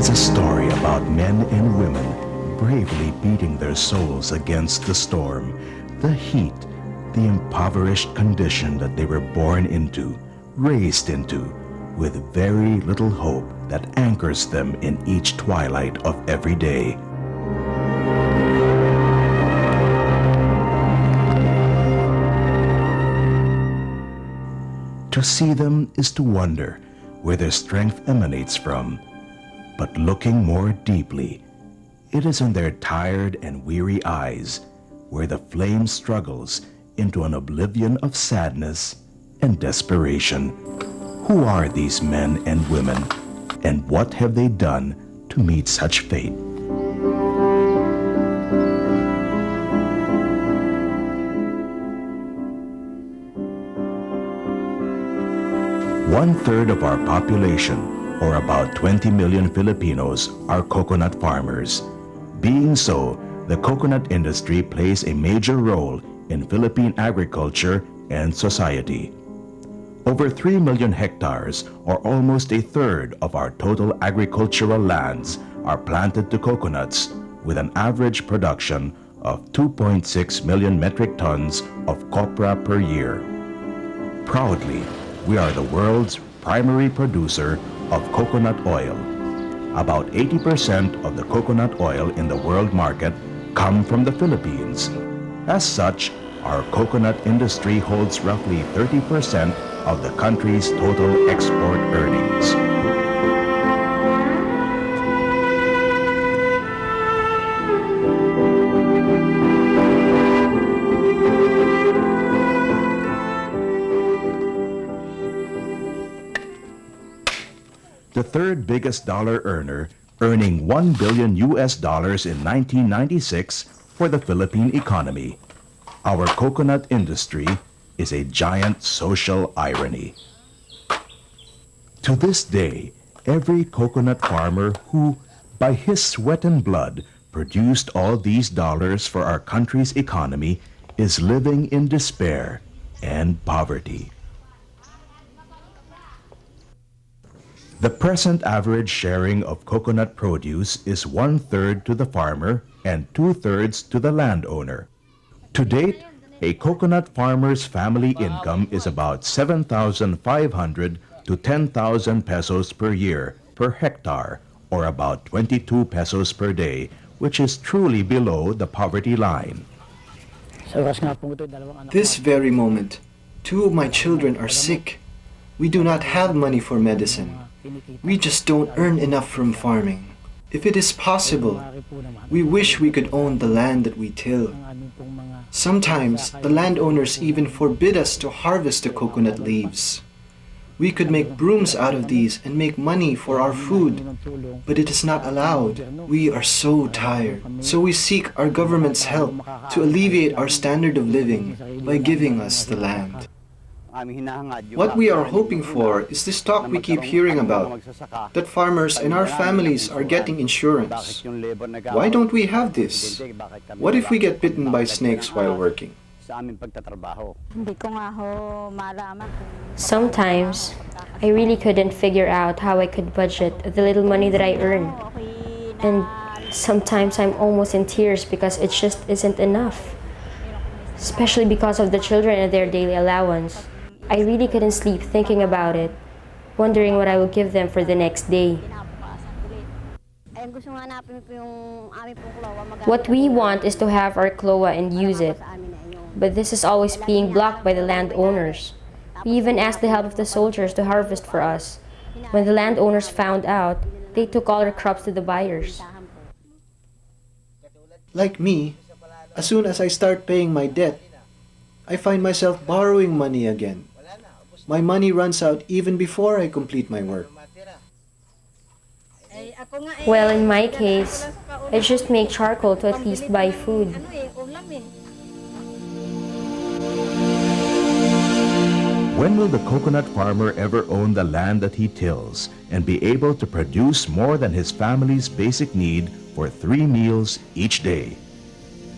It's a story about men and women bravely beating their souls against the storm, the heat, the impoverished condition that they were born into, raised into, with very little hope that anchors them in each twilight of every day. To see them is to wonder where their strength emanates from, but looking more deeply, it is in their tired and weary eyes where the flame struggles into an oblivion of sadness and desperation. Who are these men and women, and what have they done to meet such fate? One-third of our population, or about 20 million Filipinos, are coconut farmers. Being so, the coconut industry plays a major role in Philippine agriculture and society. Over 3 million hectares, or almost a third of our total agricultural lands, are planted to coconuts, with an average production of 2.6 million metric tons of copra per year. Proudly, we are the world's primary producer of coconut oil. About 80% of the coconut oil in the world market come from the Philippines. As such, our coconut industry holds roughly 30% of the country's total export earnings. The third biggest dollar earner, earning $1 billion in 1996 for the Philippine economy. Our coconut industry is a giant social irony. To this day, every coconut farmer who, by his sweat and blood, produced all these dollars for our country's economy is living in despair and poverty. The present average sharing of coconut produce is 1/3 to the farmer and 2/3 to the landowner. To date, a coconut farmer's family income is about 7,500 to 10,000 pesos per year per hectare, or about 22 pesos per day, which is truly below the poverty line. This very moment, 2 of my children are sick. We do not have money for medicine. We just don't earn enough from farming. If it is possible, we wish we could own the land that we till. Sometimes, the landowners even forbid us to harvest the coconut leaves. We could make brooms out of these and make money for our food, but it is not allowed. We are so tired, so we seek our government's help to alleviate our standard of living by giving us the land. What we are hoping for is this talk we keep hearing about, that farmers and our families are getting insurance. Why don't we have this? What if we get bitten by snakes while working? Sometimes, I really couldn't figure out how I could budget the little money that I earn. And sometimes I'm almost in tears because it just isn't enough. Especially because of the children and their daily allowance. I really couldn't sleep thinking about it, wondering what I would give them for the next day. What we want is to have our CLOA and use it, but this is always being blocked by the landowners. We even asked the help of the soldiers to harvest for us. When the landowners found out, they took all our crops to the buyers. Like me, as soon as I start paying my debt, I find myself borrowing money again. My money runs out even before I complete my work. Well, in my case, I just make charcoal to at least buy food. When will the coconut farmer ever own the land that he tills and be able to produce more than his family's basic need for 3 meals each day?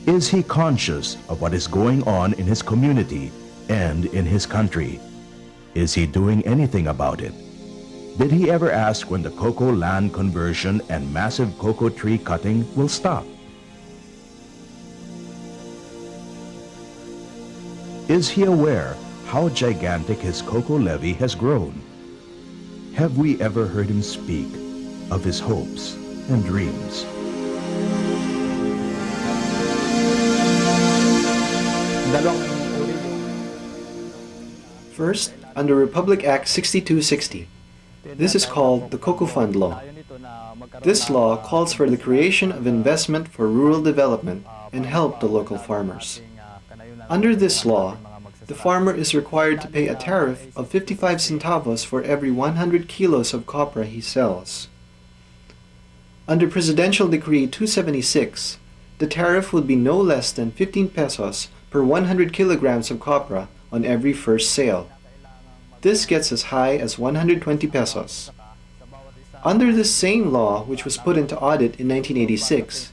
Is he conscious of what is going on in his community and in his country? Is he doing anything about it? Did he ever ask when the cocoa land conversion and massive cocoa tree cutting will stop? Is he aware how gigantic his cocoa levy has grown? Have we ever heard him speak of his hopes and dreams? First, under Republic Act 6260, this is called the Cocoa Fund Law. This law calls for the creation of investment for rural development and help the local farmers. Under this law, the farmer is required to pay a tariff of 55 centavos for every 100 kilos of copra he sells. Under Presidential Decree 276, the tariff would be no less than 15 pesos per 100 kilograms of copra on every first sale. This gets as high as 120 pesos. Under this same law, which was put into audit in 1986,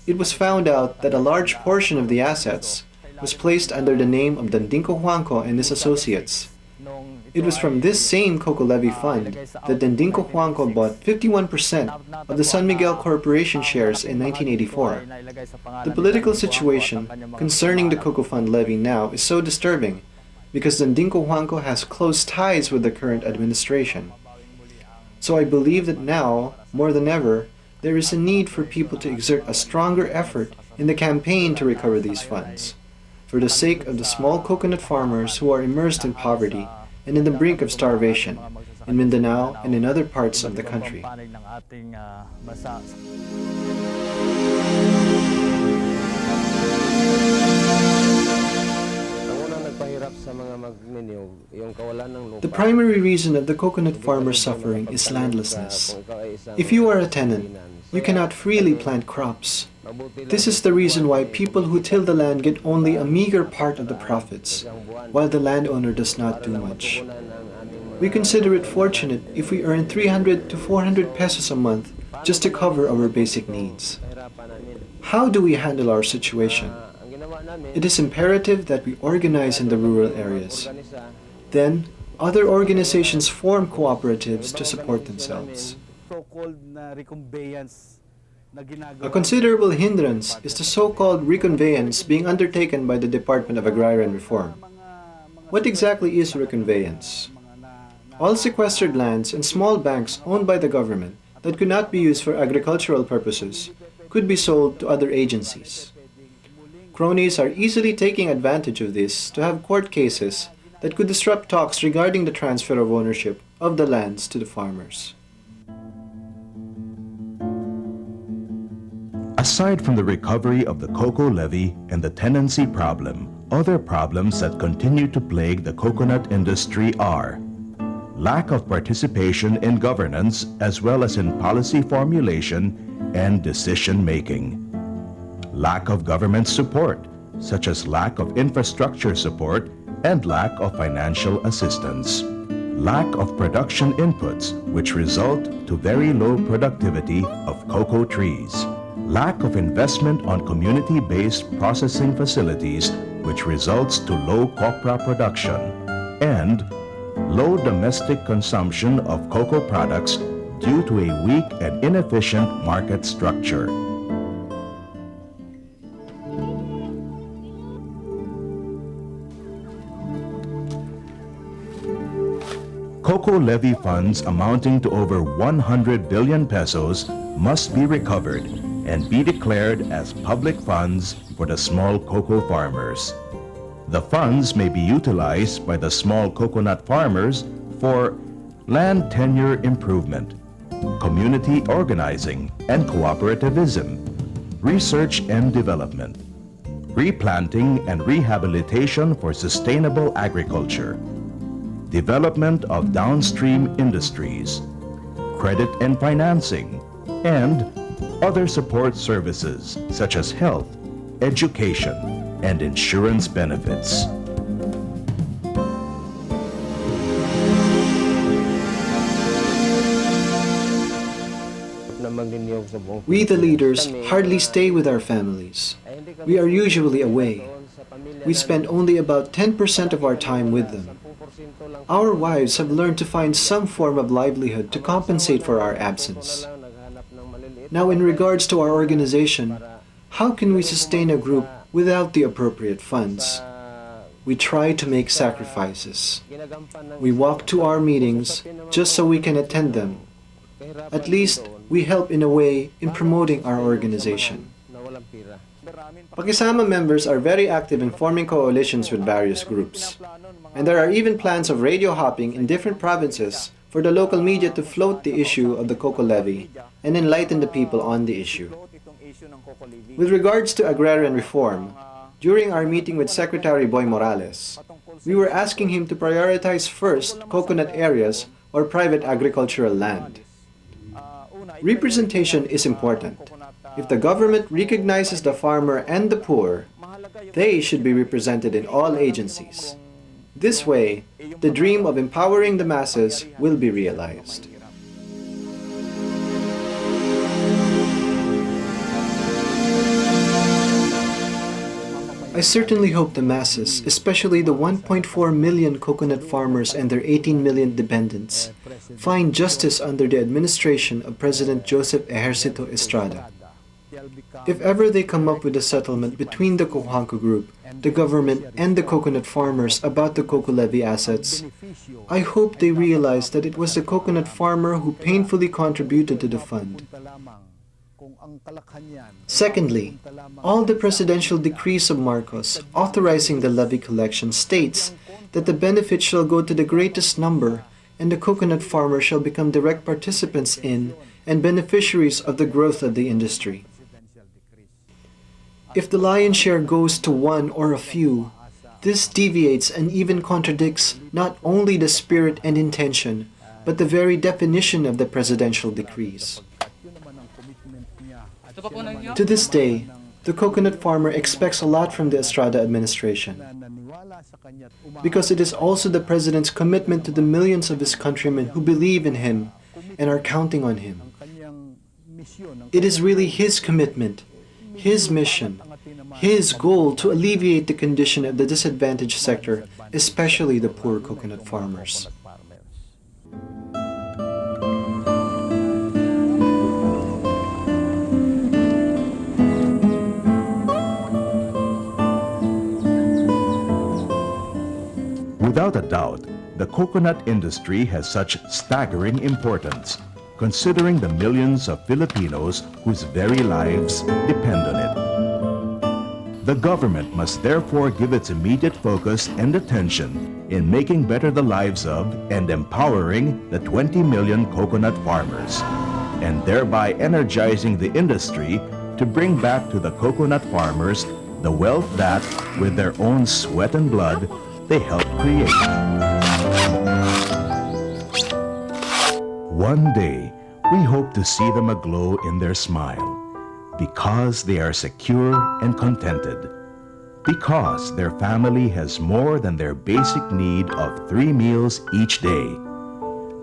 it was found out that a large portion of the assets was placed under the name of Dandinko Juanco and his associates. It was from this same Cocoa Levy Fund that Dandinko Juanco bought 51% of the San Miguel Corporation shares in 1984. The political situation concerning the Cocoa Fund levy now is so disturbing because Dandinko Juanco has close ties with the current administration. So I believe that now, more than ever, there is a need for people to exert a stronger effort in the campaign to recover these funds, for the sake of the small coconut farmers who are immersed in poverty and in the brink of starvation in Mindanao and in other parts of the country. The primary reason of the coconut farmer's suffering is landlessness. If you are a tenant, you cannot freely plant crops. This is the reason why people who till the land get only a meager part of the profits, while the landowner does not do much. We consider it fortunate if we earn 300 to 400 pesos a month just to cover our basic needs. How do we handle our situation? It is imperative that we organize in the rural areas. Then, other organizations form cooperatives to support themselves. A considerable hindrance is the so-called reconveyance being undertaken by the Department of Agrarian Reform. What exactly is reconveyance? All sequestered lands and small banks owned by the government that could not be used for agricultural purposes could be sold to other agencies. Cronies are easily taking advantage of this to have court cases that could disrupt talks regarding the transfer of ownership of the lands to the farmers. Aside from the recovery of the cocoa levy and the tenancy problem, other problems that continue to plague the coconut industry are lack of participation in governance as well as in policy formulation and decision-making, lack of government support, such as lack of infrastructure support and lack of financial assistance, lack of production inputs which result to very low productivity of cocoa trees, lack of investment on community-based processing facilities which results to low copra production, and low domestic consumption of cocoa products due to a weak and inefficient market structure. Cocoa levy funds amounting to over 100 billion pesos must be recovered and be declared as public funds for the small cocoa farmers. The funds may be utilized by the small coconut farmers for land tenure improvement, community organizing and cooperativism, research and development, replanting and rehabilitation for sustainable agriculture, development of downstream industries, credit and financing, and other support services such as health, education, and insurance benefits. We, the leaders, hardly stay with our families. We are usually away. We spend only about 10% of our time with them. Our wives have learned to find some form of livelihood to compensate for our absence. Now, in regards to our organization, how can we sustain a group without the appropriate funds? We try to make sacrifices. We walk to our meetings just so we can attend them. At least, we help in a way in promoting our organization. Pakisama members are very active in forming coalitions with various groups. And there are even plans of radio hopping in different provinces for the local media to float the issue of the Coco levy and enlighten the people on the issue. With regards to agrarian reform, during our meeting with Secretary Boy Morales, we were asking him to prioritize first coconut areas or private agricultural land. Representation is important. If the government recognizes the farmer and the poor, they should be represented in all agencies. This way, the dream of empowering the masses will be realized. I certainly hope the masses, especially the 1.4 million coconut farmers and their 18 million dependents, find justice under the administration of President Joseph Ejercito Estrada. If ever they come up with a settlement between the Cojuangco Group, the government, and the coconut farmers about the Coco levy assets, I hope they realize that it was the coconut farmer who painfully contributed to the fund. Secondly, all the presidential decrees of Marcos authorizing the levy collection states that the benefit shall go to the greatest number and the coconut farmer shall become direct participants in and beneficiaries of the growth of the industry. If the lion's share goes to one or a few, this deviates and even contradicts not only the spirit and intention, but the very definition of the presidential decrees. To this day, the coconut farmer expects a lot from the Estrada administration, because it is also the president's commitment to the millions of his countrymen who believe in him and are counting on him. It is really his commitment, his mission, his goal to alleviate the condition of the disadvantaged sector, especially the poor coconut farmers. Without a doubt, the coconut industry has such staggering importance, considering the millions of Filipinos whose very lives depend on it. The government must therefore give its immediate focus and attention in making better the lives of and empowering the 20 million coconut farmers, and thereby energizing the industry to bring back to the coconut farmers the wealth that, with their own sweat and blood, they helped create. One day, we hope to see them aglow in their smile, because they are secure and contented, because their family has more than their basic need of 3 meals each day,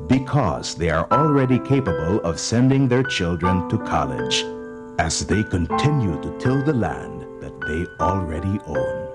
because they are already capable of sending their children to college, as they continue to till the land that they already own.